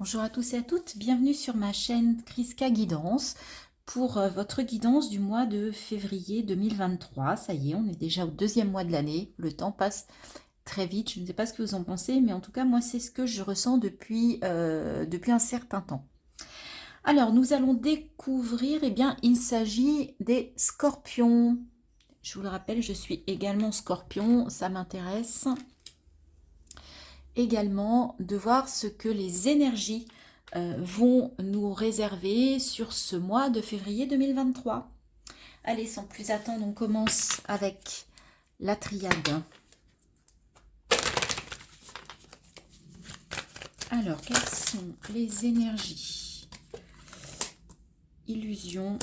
Bonjour à tous et à toutes, bienvenue sur ma chaîne Kriska Guidance pour votre guidance du mois de février 2023. Ça y est, on est déjà au deuxième mois de l'année, le temps passe très vite, je ne sais pas ce que vous en pensez, mais en tout cas moi c'est ce que je ressens depuis un certain temps. Alors nous allons découvrir, eh bien il s'agit des scorpions. Je vous le rappelle, je suis également scorpion, ça m'intéresse également de voir ce que les énergies vont nous réserver sur ce mois de février 2023. Allez, sans plus attendre, on commence avec la triade. Alors, quelles sont les énergies? Illusion,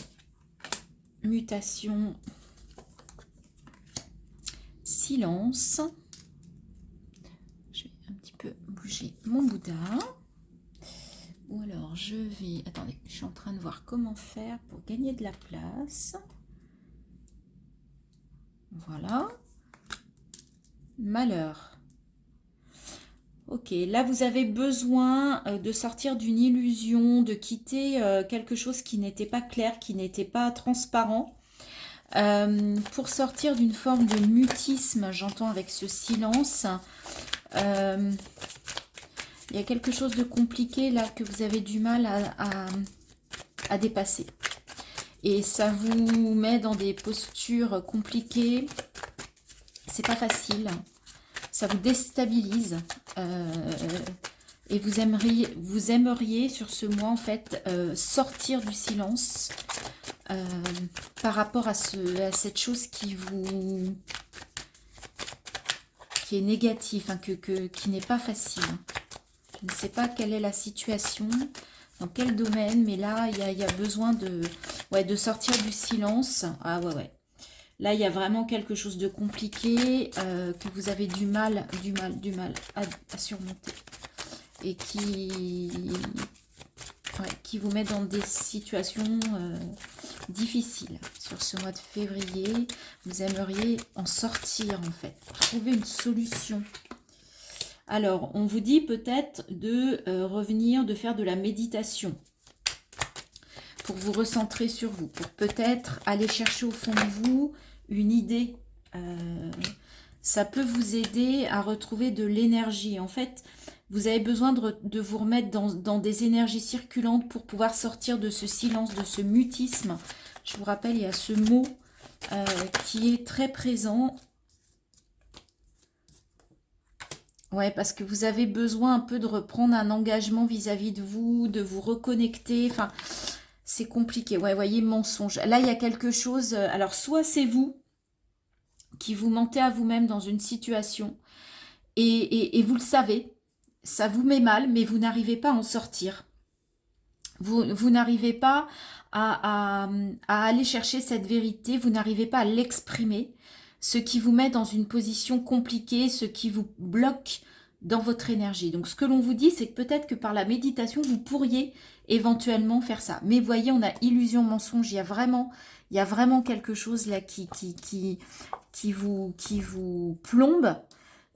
mutation, silence. Je vais un petit peu bouger mon Bouddha. Ou alors je vais... Attendez, je suis en train de voir comment faire pour gagner de la place. Voilà. Malheur. Ok, là vous avez besoin de sortir d'une illusion, de quitter quelque chose qui n'était pas clair, qui n'était pas transparent. Pour sortir d'une forme de mutisme, j'entends avec ce silence. Il y a quelque chose de compliqué là que vous avez du mal à dépasser. Et ça vous met dans des postures compliquées. C'est pas facile. Ça vous déstabilise. Et vous aimeriez sur ce mois en fait sortir du silence par rapport à cette chose qui est négative, hein, qui n'est pas facile. Je ne sais pas quelle est la situation, dans quel domaine, mais là, il y a besoin de sortir du silence. Ah ouais. Là, il y a vraiment quelque chose de compliqué que vous avez du mal à surmonter. Et qui vous met dans des situations difficiles. Sur ce mois de février, vous aimeriez en sortir en fait, trouver une solution. Alors, on vous dit peut-être de revenir, de faire de la méditation pour vous recentrer sur vous, pour peut-être aller chercher au fond de vous une idée. Ça peut vous aider à retrouver de l'énergie. En fait, vous avez besoin de vous remettre dans des énergies circulantes pour pouvoir sortir de ce silence, de ce mutisme. Je vous rappelle, il y a ce mot qui est très présent. Ouais, parce que vous avez besoin un peu de reprendre un engagement vis-à-vis de vous reconnecter. Enfin, c'est compliqué. Ouais, voyez, mensonge. Là, il y a quelque chose. Alors, soit c'est vous qui vous mentez à vous-même dans une situation et vous le savez, ça vous met mal, mais vous n'arrivez pas à en sortir. Vous n'arrivez pas à aller chercher cette vérité, vous n'arrivez pas à l'exprimer, ce qui vous met dans une position compliquée, ce qui vous bloque dans votre énergie. Donc ce que l'on vous dit, c'est que peut-être que par la méditation, vous pourriez éventuellement faire ça. Mais voyez, on a illusion, mensonge, il y a vraiment quelque chose là qui vous plombe.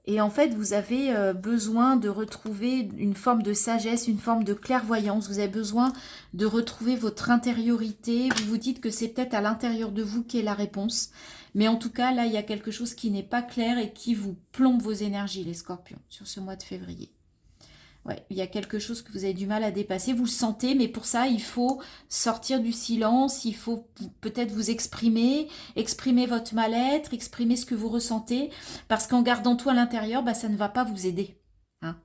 Et en fait, vous avez besoin de retrouver une forme de sagesse, une forme de clairvoyance. Vous avez besoin de retrouver votre intériorité. Vous vous dites que c'est peut-être à l'intérieur de vous qu'est la réponse. Mais en tout cas, là, il y a quelque chose qui n'est pas clair et qui vous plombe vos énergies, les scorpions, sur ce mois de février. Ouais, il y a quelque chose que vous avez du mal à dépasser, vous le sentez, mais pour ça, il faut sortir du silence, il faut peut-être vous exprimer votre mal-être, exprimer ce que vous ressentez, parce qu'en gardant tout à l'intérieur, bah, ça ne va pas vous aider. Hein.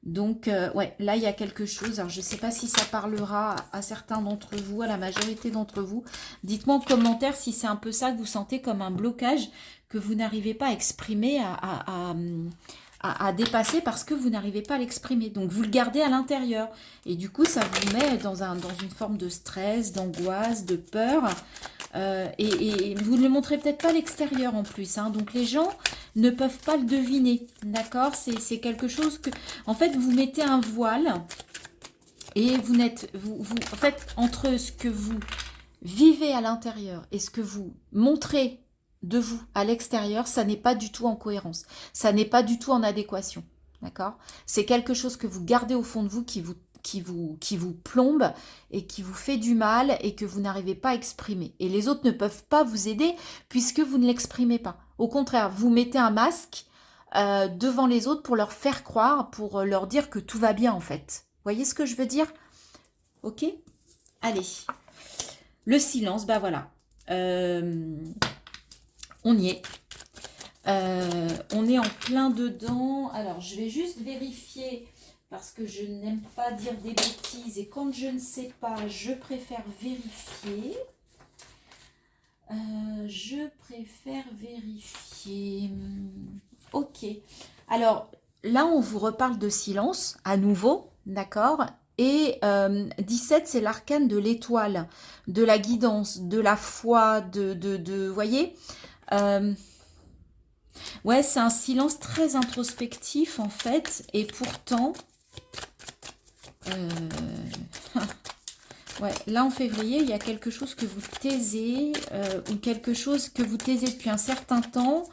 Donc, ouais, là, il y a quelque chose. Alors, je ne sais pas si ça parlera à certains d'entre vous, à la majorité d'entre vous. Dites-moi en commentaire si c'est un peu ça que vous sentez comme un blocage, que vous n'arrivez pas à exprimer, à dépasser parce que vous n'arrivez pas à l'exprimer. Donc, vous le gardez à l'intérieur. Et du coup, ça vous met dans une forme de stress, d'angoisse, de peur. Et vous ne le montrez peut-être pas à l'extérieur en plus. Hein. Donc, les gens ne peuvent pas le deviner. D'accord? C'est quelque chose que... En fait, vous mettez un voile et vous n'êtes... en fait, entre ce que vous vivez à l'intérieur et ce que vous montrez de vous à l'extérieur, ça n'est pas du tout en cohérence. Ça n'est pas du tout en adéquation. D'accord? C'est quelque chose que vous gardez au fond de vous qui vous qui vous plombe et qui vous fait du mal et que vous n'arrivez pas à exprimer. Et les autres ne peuvent pas vous aider puisque vous ne l'exprimez pas. Au contraire, vous mettez un masque devant les autres pour leur faire croire, pour leur dire que tout va bien en fait. Vous voyez ce que je veux dire? Ok? Allez. Le silence, bah voilà. On y est. On est en plein dedans. Alors, je vais juste vérifier parce que je n'aime pas dire des bêtises. Et quand je ne sais pas, je préfère vérifier. Je préfère vérifier. Ok. Alors, là, on vous reparle de silence, à nouveau, d'accord? Et 17, c'est l'arcane de l'étoile, de la guidance, de la foi, vous voyez? Ouais, c'est un silence très introspectif, en fait. Et pourtant... ouais, là, en février, il y a quelque chose que vous taisez, ou quelque chose que vous taisez depuis un certain temps.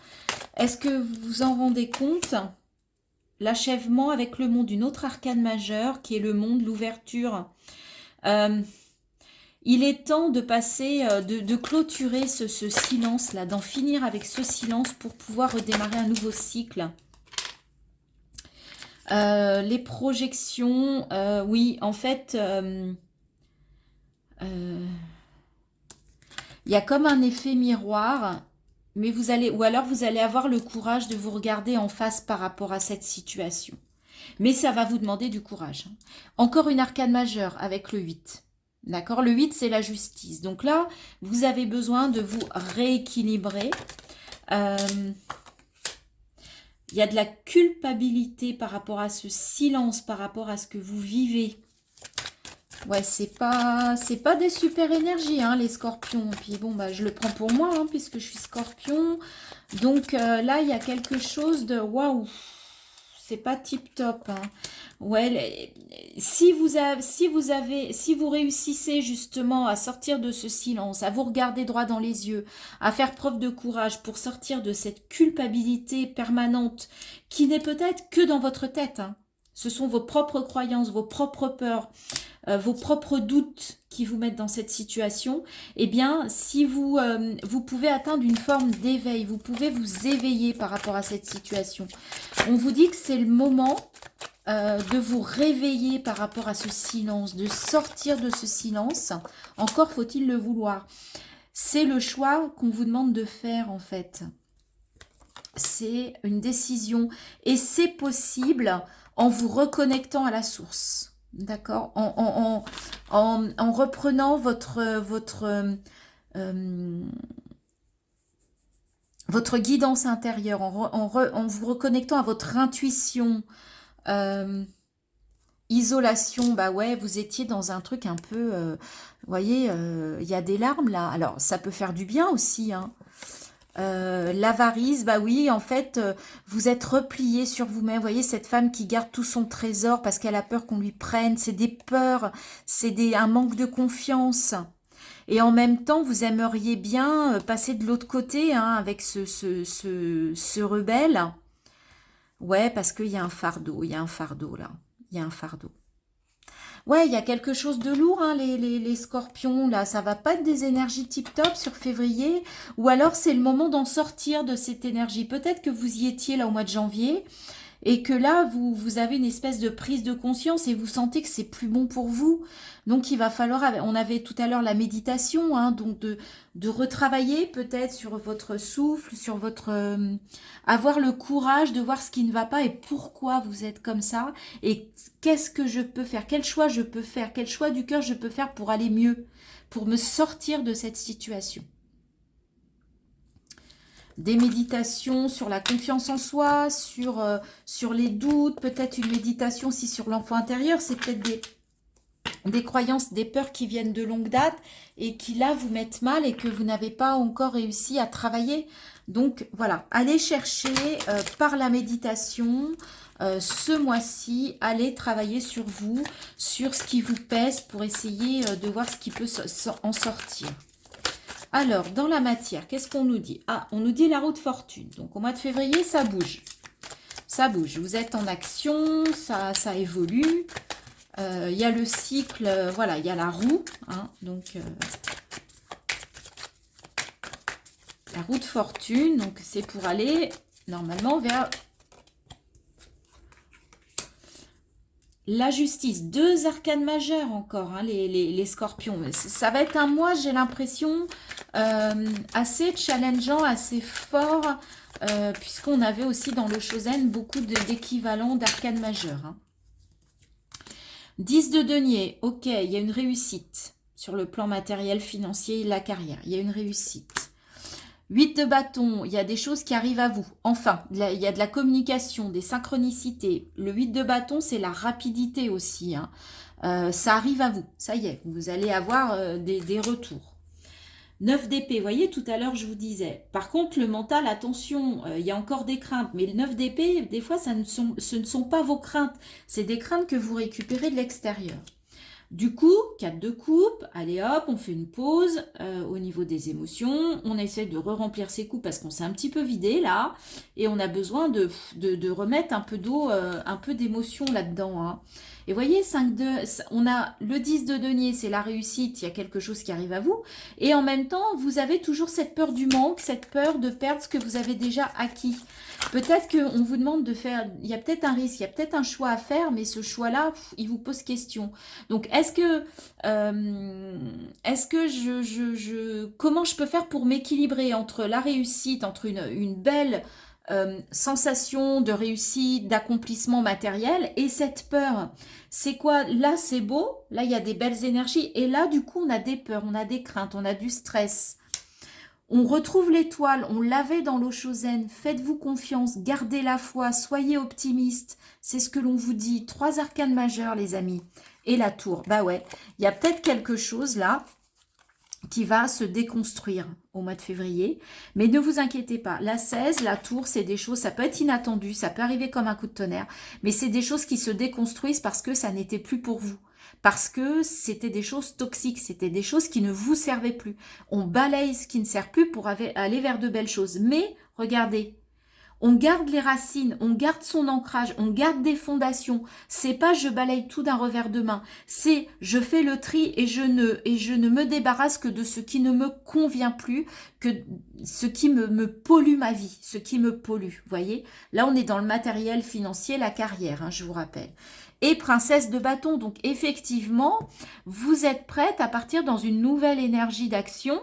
Est-ce que vous vous en rendez compte? L'achèvement avec le monde, une autre arcane majeure, qui est le monde, l'ouverture. Il est temps de passer, de clôturer ce silence-là, d'en finir avec ce silence pour pouvoir redémarrer un nouveau cycle. Les projections, oui, en fait, il y a comme un effet miroir, mais vous allez, ou alors vous allez avoir le courage de vous regarder en face par rapport à cette situation. Mais ça va vous demander du courage. Encore une arcane majeure avec le 8. D'accord? Le 8, c'est la justice. Donc là, vous avez besoin de vous rééquilibrer. Il y a de la culpabilité par rapport à ce silence, par rapport à ce que vous vivez. Ouais, c'est pas des super énergies, hein, les scorpions. Puis bon, bah, je le prends pour moi, hein, puisque je suis scorpion. Donc là, il y a quelque chose de waouh. C'est pas tip top. Hein. Ouais, si vous réussissez justement à sortir de ce silence, à vous regarder droit dans les yeux, à faire preuve de courage pour sortir de cette culpabilité permanente qui n'est peut-être que dans votre tête. Hein. Ce sont vos propres croyances, vos propres peurs, vos propres doutes qui vous mettent dans cette situation. Eh bien, si vous pouvez atteindre une forme d'éveil, vous pouvez vous éveiller par rapport à cette situation. On vous dit que c'est le moment de vous réveiller par rapport à ce silence, de sortir de ce silence. Encore faut-il le vouloir. C'est le choix qu'on vous demande de faire en fait. C'est une décision et c'est possible en vous reconnectant à la source. D'accord, en reprenant votre guidance intérieure, en vous reconnectant à votre intuition. Isolation, bah ouais, vous étiez dans un truc un peu, vous voyez, il y a des larmes là. Alors, ça peut faire du bien aussi, hein. L'avarice, bah oui, en fait, vous êtes replié sur vous-même. Vous voyez, cette femme qui garde tout son trésor parce qu'elle a peur qu'on lui prenne. C'est des peurs, c'est un manque de confiance. Et en même temps, vous aimeriez bien passer de l'autre côté, hein, avec ce rebelle. Ouais, parce qu'il y a un fardeau, il y a un fardeau là. Il y a un fardeau. Ouais, il y a quelque chose de lourd, hein, les scorpions, là. Ça va pas être des énergies tip-top sur février. Ou alors, c'est le moment d'en sortir de cette énergie. Peut-être que vous y étiez là au mois de janvier et que là, vous avez une espèce de prise de conscience et vous sentez que c'est plus bon pour vous. Donc, il va falloir... On avait tout à l'heure la méditation, hein, donc de retravailler peut-être sur votre souffle, sur votre... avoir le courage de voir ce qui ne va pas et pourquoi vous êtes comme ça. Et qu'est-ce que je peux faire? Quel choix je peux faire? Quel choix du cœur je peux faire pour aller mieux? Pour me sortir de cette situation? Des méditations sur la confiance en soi, sur les doutes, peut-être une méditation aussi sur l'enfant intérieur. C'est peut-être des croyances, des peurs qui viennent de longue date et qui là vous mettent mal et que vous n'avez pas encore réussi à travailler. Donc voilà, allez chercher par la méditation ce mois-ci, allez travailler sur vous, sur ce qui vous pèse pour essayer de voir ce qui peut en sortir. Alors, dans la matière, qu'est-ce qu'on nous dit? Ah, on nous dit la roue de fortune. Donc, au mois de février, ça bouge. Ça bouge. Vous êtes en action, ça évolue. Il y a le cycle, voilà, il y a la roue, hein, donc la roue de fortune, donc c'est pour aller normalement vers la justice. 2 arcanes majeures encore, hein, les scorpions. Ça va être un mois, j'ai l'impression, assez challengeant, assez fort, puisqu'on avait aussi dans le Shosen beaucoup d'équivalents d'arcanes majeures. Hein. 10 de denier, ok, il y a une réussite sur le plan matériel, financier et la carrière. Il y a une réussite. 8 de bâton, il y a des choses qui arrivent à vous. Enfin, il y a de la communication, des synchronicités. Le 8 de bâton, c'est la rapidité aussi. Hein. Ça arrive à vous. Ça y est, vous allez avoir des retours. 9 d'épée, vous voyez, tout à l'heure, je vous disais. Par contre, le mental, attention, il y a encore des craintes. Mais le 9 d'épée, des fois, ce ne sont pas vos craintes. C'est des craintes que vous récupérez de l'extérieur. Du coup, 4 de coupe, allez hop, on fait une pause au niveau des émotions. On essaie de re-remplir ses coupes parce qu'on s'est un petit peu vidé là. Et on a besoin de remettre un peu d'eau, un peu d'émotion là-dedans. Hein. Et voyez, 5 de, on a le 10 de denier, c'est la réussite, il y a quelque chose qui arrive à vous. Et en même temps, vous avez toujours cette peur du manque, cette peur de perdre ce que vous avez déjà acquis. Peut-être qu'on vous demande de faire, il y a peut-être un risque, il y a peut-être un choix à faire, mais ce choix-là, il vous pose question. Donc, est-ce que comment je peux faire pour m'équilibrer entre la réussite, entre une belle sensation de réussite, d'accomplissement matériel et cette peur? C'est quoi? Là, c'est beau, là, il y a des belles énergies et là, du coup, on a des peurs, on a des craintes, on a du stress. On retrouve l'étoile, on l'avait dans l'eau Shosen. Faites-vous confiance, gardez la foi, soyez optimistes. C'est ce que l'on vous dit. 3 arcanes majeures, les amis. Et la tour. Bah ouais, il y a peut-être quelque chose là qui va se déconstruire au mois de février. Mais ne vous inquiétez pas. La 16, la tour, c'est des choses, ça peut être inattendu, ça peut arriver comme un coup de tonnerre. Mais c'est des choses qui se déconstruisent parce que ça n'était plus pour vous. Parce que c'était des choses toxiques, c'était des choses qui ne vous servaient plus. On balaye ce qui ne sert plus pour aller vers de belles choses. Mais regardez, on garde les racines, on garde son ancrage, on garde des fondations. C'est pas je balaye tout d'un revers de main. C'est je fais le tri et je ne me débarrasse que de ce qui ne me convient plus, que ce qui me pollue ma vie, ce qui me pollue. Vous voyez, là on est dans le matériel financier, la carrière, hein, je vous rappelle. Et princesse de bâton, donc effectivement, vous êtes prête à partir dans une nouvelle énergie d'action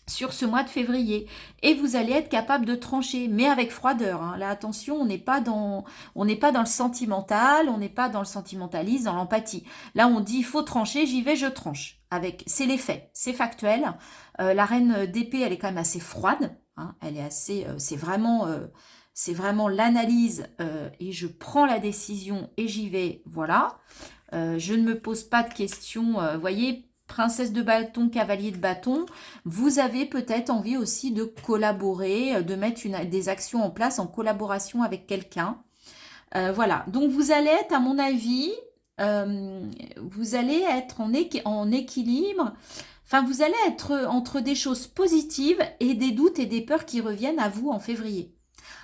sur ce mois de février. Et vous allez être capable de trancher, mais avec froideur. Hein. Là, attention, on n'est pas dans le sentimental, on n'est pas dans le sentimentalisme, dans l'empathie. Là, on dit, il faut trancher, j'y vais, je tranche. C'est les faits, c'est factuel. La reine d'épée, elle est quand même assez froide. Hein. Elle est assez, c'est vraiment l'analyse et je prends la décision et j'y vais, voilà. Je ne me pose pas de questions, voyez, princesse de bâton, cavalier de bâton, vous avez peut-être envie aussi de collaborer, de mettre des actions en place en collaboration avec quelqu'un. Voilà, donc vous allez être, à mon avis, vous allez être en équilibre. Enfin, vous allez être entre des choses positives et des doutes et des peurs qui reviennent à vous en février.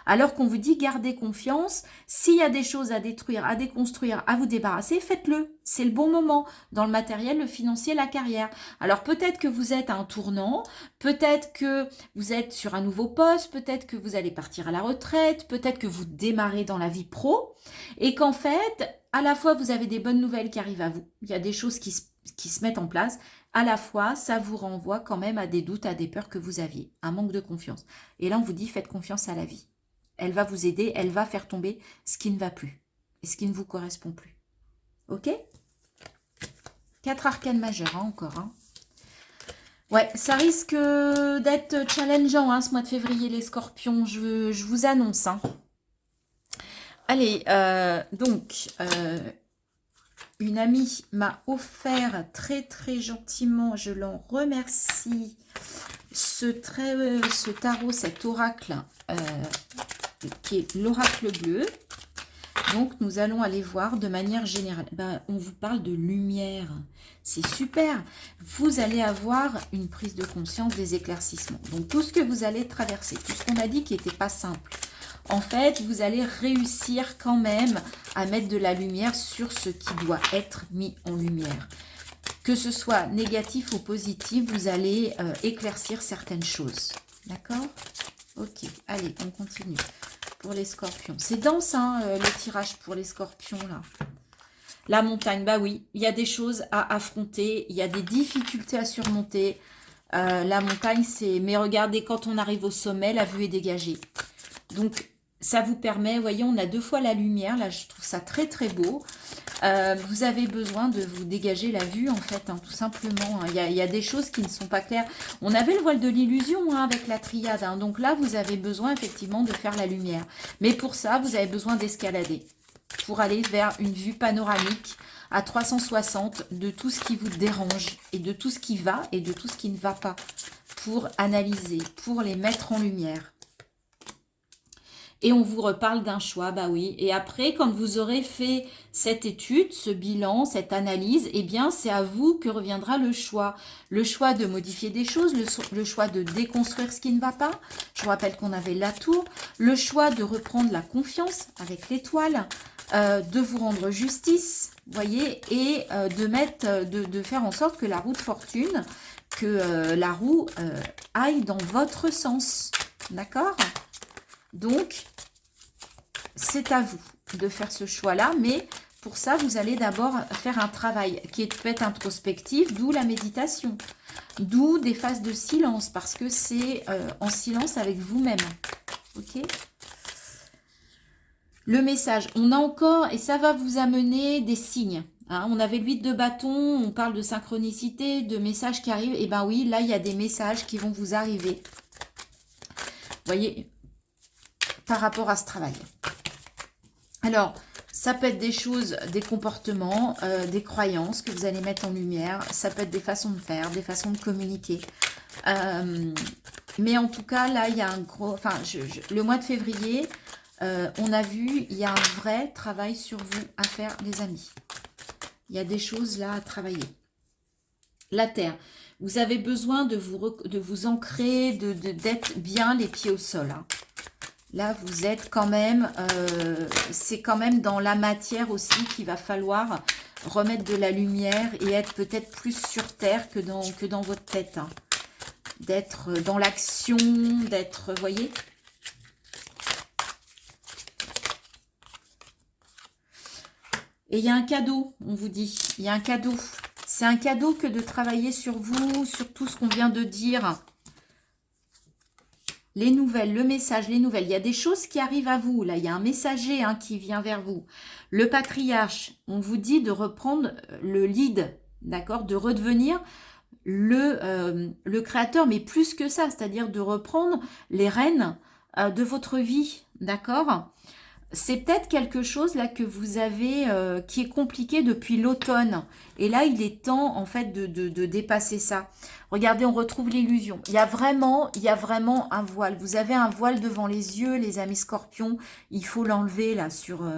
Alors qu'on vous dit gardez confiance, s'il y a des choses à détruire, à déconstruire, à vous débarrasser, faites-le. C'est le bon moment dans le matériel, le financier, la carrière. Alors peut-être que vous êtes à un tournant, peut-être que vous êtes sur un nouveau poste, peut-être que vous allez partir à la retraite, peut-être que vous démarrez dans la vie pro et qu'en fait, à la fois vous avez des bonnes nouvelles qui arrivent à vous, il y a des choses qui se mettent en place, à la fois ça vous renvoie quand même à des doutes, à des peurs que vous aviez, un manque de confiance. Et là on vous dit faites confiance à la vie. Elle va vous aider, elle va faire tomber ce qui ne va plus et ce qui ne vous correspond plus. Ok? 4 arcanes majeures, hein, encore. Hein. Ouais, ça risque d'être challengeant hein, ce mois de février, les scorpions, je vous annonce. Hein. Allez, donc, une amie m'a offert très très gentiment, je l'en remercie, ce tarot, cet oracle qui est l'oracle bleu. Donc, nous allons aller voir de manière générale. Ben, on vous parle de lumière. C'est super. Vous allez avoir une prise de conscience, des éclaircissements. Donc, tout ce que vous allez traverser, tout ce qu'on a dit qui n'était pas simple. en fait, vous allez réussir quand même à mettre de la lumière sur ce qui doit être mis en lumière. Que ce soit négatif ou positif, vous allez éclaircir certaines choses. D'accord? Ok, allez, on continue. Pour les scorpions. C'est dense, hein, le tirage pour les scorpions, là. La montagne, bah oui, il y a des choses à affronter, il y a des difficultés à surmonter. La montagne, c'est... Mais regardez, quand on arrive au sommet, la vue est dégagée. Donc, ça vous permet, vous voyez, on a 2 fois la lumière. Là, je trouve ça très, très beau. Vous avez besoin de vous dégager la vue, en fait, hein, tout simplement. Il y a des choses qui ne sont pas claires. On avait le voile de l'illusion hein, avec la triade. Hein, donc là, vous avez besoin, effectivement, de faire la lumière. Mais pour ça, vous avez besoin d'escalader. Pour aller vers une vue panoramique à 360 de tout ce qui vous dérange et de tout ce qui va et de tout ce qui ne va pas. Pour analyser, pour les mettre en lumière. Et on vous reparle d'un choix, bah oui. Et après, quand vous aurez fait cette étude, ce bilan, cette analyse, eh bien, c'est à vous que reviendra le choix. Le choix de modifier des choses, le choix de déconstruire ce qui ne va pas. Je vous rappelle qu'on avait la tour. Le choix de reprendre la confiance avec l'étoile, de vous rendre justice, voyez, et de faire en sorte que la roue de fortune, que la roue aille dans votre sens. D'accord ? Donc, c'est à vous de faire ce choix-là, mais pour ça, vous allez d'abord faire un travail qui peut être introspectif, d'où la méditation, d'où des phases de silence, parce que c'est en silence avec vous-même. Ok ? Le message, on a encore, et ça va vous amener des signes. Hein, on avait l'8 de bâton, on parle de synchronicité, de messages qui arrivent. Et ben oui, là, il y a des messages qui vont vous arriver. Vous voyez, par rapport à ce travail. Alors, ça peut être des choses, des comportements, des croyances que vous allez mettre en lumière. Ça peut être des façons de faire, des façons de communiquer. Mais en tout cas, là, il y a un gros... Enfin, le mois de février, on a vu, il y a un vrai travail sur vous à faire, les amis. Il y a des choses là à travailler. La terre. Vous avez besoin de vous ancrer, d'être bien les pieds au sol. Hein. Là, vous êtes quand même, c'est quand même dans la matière aussi qu'il va falloir remettre de la lumière et être peut-être plus sur terre que dans votre tête. Hein. D'être dans l'action, d'être, vous voyez. Et il y a un cadeau, on vous dit, il y a un cadeau. C'est un cadeau que de travailler sur vous, sur tout ce qu'on vient de dire. Les nouvelles, le message, les nouvelles. Il y a des choses qui arrivent à vous. Là, il y a un messager hein, qui vient vers vous. Le patriarche, on vous dit de reprendre le lead, d'accord? De redevenir le créateur, mais plus que ça, c'est-à-dire de reprendre les rênes de votre vie, d'accord? C'est peut-être quelque chose là que vous avez, qui est compliqué depuis l'automne. Et là, il est temps en fait de dépasser ça. Regardez, on retrouve l'illusion. Il y a vraiment un voile. Vous avez un voile devant les yeux, les amis scorpions. Il faut l'enlever là sur...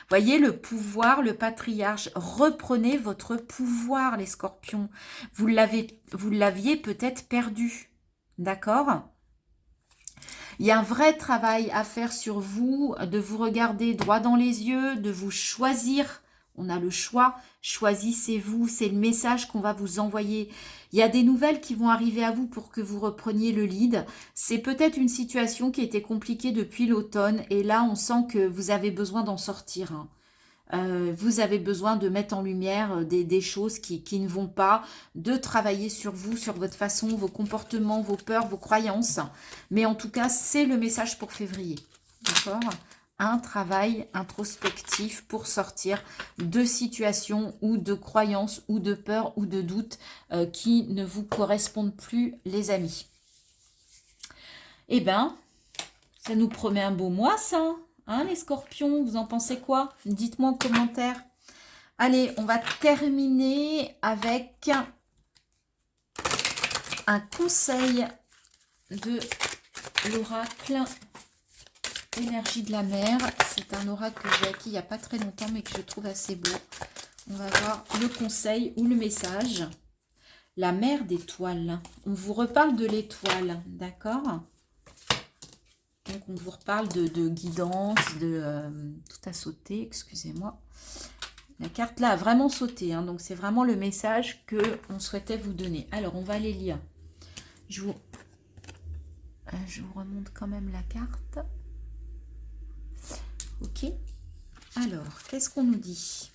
Voyez, le pouvoir, le patriarche. Reprenez votre pouvoir, les scorpions. Vous l'aviez peut-être perdu. D'accord ? Il y a un vrai travail à faire sur vous, de vous regarder droit dans les yeux, de vous choisir. On a le choix, choisissez-vous, c'est le message qu'on va vous envoyer. Il y a des nouvelles qui vont arriver à vous pour que vous repreniez le lead. C'est peut-être une situation qui était compliquée depuis l'automne et là on sent que vous avez besoin d'en sortir. Hein. Vous avez besoin de mettre en lumière des choses qui ne vont pas, de travailler sur vous, sur votre façon, vos comportements, vos peurs, vos croyances. Mais en tout cas, c'est le message pour février. D'accord ? Un travail introspectif pour sortir de situations ou de croyances ou de peurs ou de doutes qui ne vous correspondent plus, les amis. Eh bien, ça nous promet un beau mois, ça. Hein, les scorpions, vous en pensez quoi? Dites-moi en commentaire. Allez, on va terminer avec un conseil de l'oracle énergie de la mer. C'est un oracle que j'ai acquis il n'y a pas très longtemps, mais que je trouve assez beau. On va voir le conseil ou le message. La mer d'étoiles. On vous reparle de l'étoile, d'accord ? Donc, on vous reparle de guidance, tout a sauté, excusez-moi. La carte là a vraiment sauté, hein, donc c'est vraiment le message qu'on souhaitait vous donner. Alors, on va les lire. Je vous remonte quand même la carte. Ok. Alors, qu'est-ce qu'on nous dit?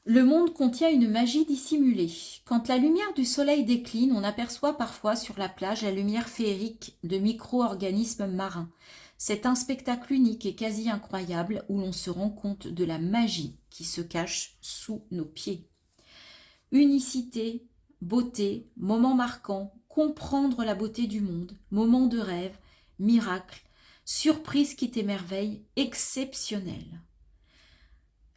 Le monde contient une magie dissimulée. Quand la lumière du soleil décline, on aperçoit parfois sur la plage la lumière féerique de micro-organismes marins. C'est un spectacle unique et quasi incroyable où l'on se rend compte de la magie qui se cache sous nos pieds. Unicité, beauté, moment marquant, comprendre la beauté du monde, moment de rêve, miracle, surprise qui t'émerveille, exceptionnel.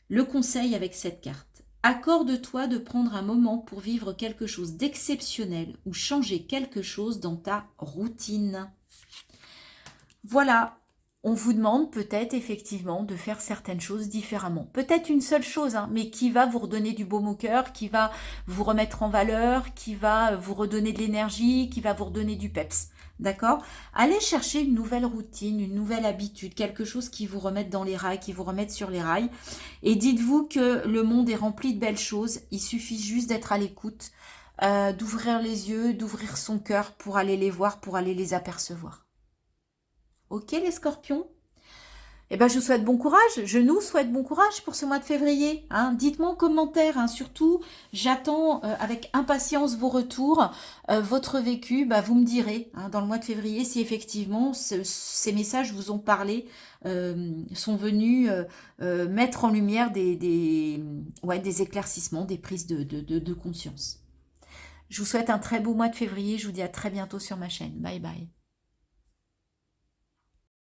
Le conseil avec cette carte. Accorde-toi de prendre un moment pour vivre quelque chose d'exceptionnel ou changer quelque chose dans ta routine. Voilà, on vous demande peut-être effectivement de faire certaines choses différemment. Peut-être une seule chose, hein, mais qui va vous redonner du baume au cœur, qui va vous remettre en valeur, qui va vous redonner de l'énergie, qui va vous redonner du peps. D'accord? Allez chercher une nouvelle routine, une nouvelle habitude, quelque chose qui vous remette dans les rails, qui vous remette sur les rails. Et dites-vous que le monde est rempli de belles choses. Il suffit juste d'être à l'écoute, d'ouvrir les yeux, d'ouvrir son cœur pour aller les voir, pour aller les apercevoir. Ok les scorpions? Eh ben, je vous souhaite bon courage, je nous souhaite bon courage pour ce mois de février. Hein. Dites-moi en commentaire, hein, surtout, j'attends avec impatience vos retours, votre vécu, bah, vous me direz hein, dans le mois de février si effectivement ces messages vous ont parlé, sont venus mettre en lumière des éclaircissements, des prises de conscience. Je vous souhaite un très beau mois de février, je vous dis à très bientôt sur ma chaîne. Bye bye.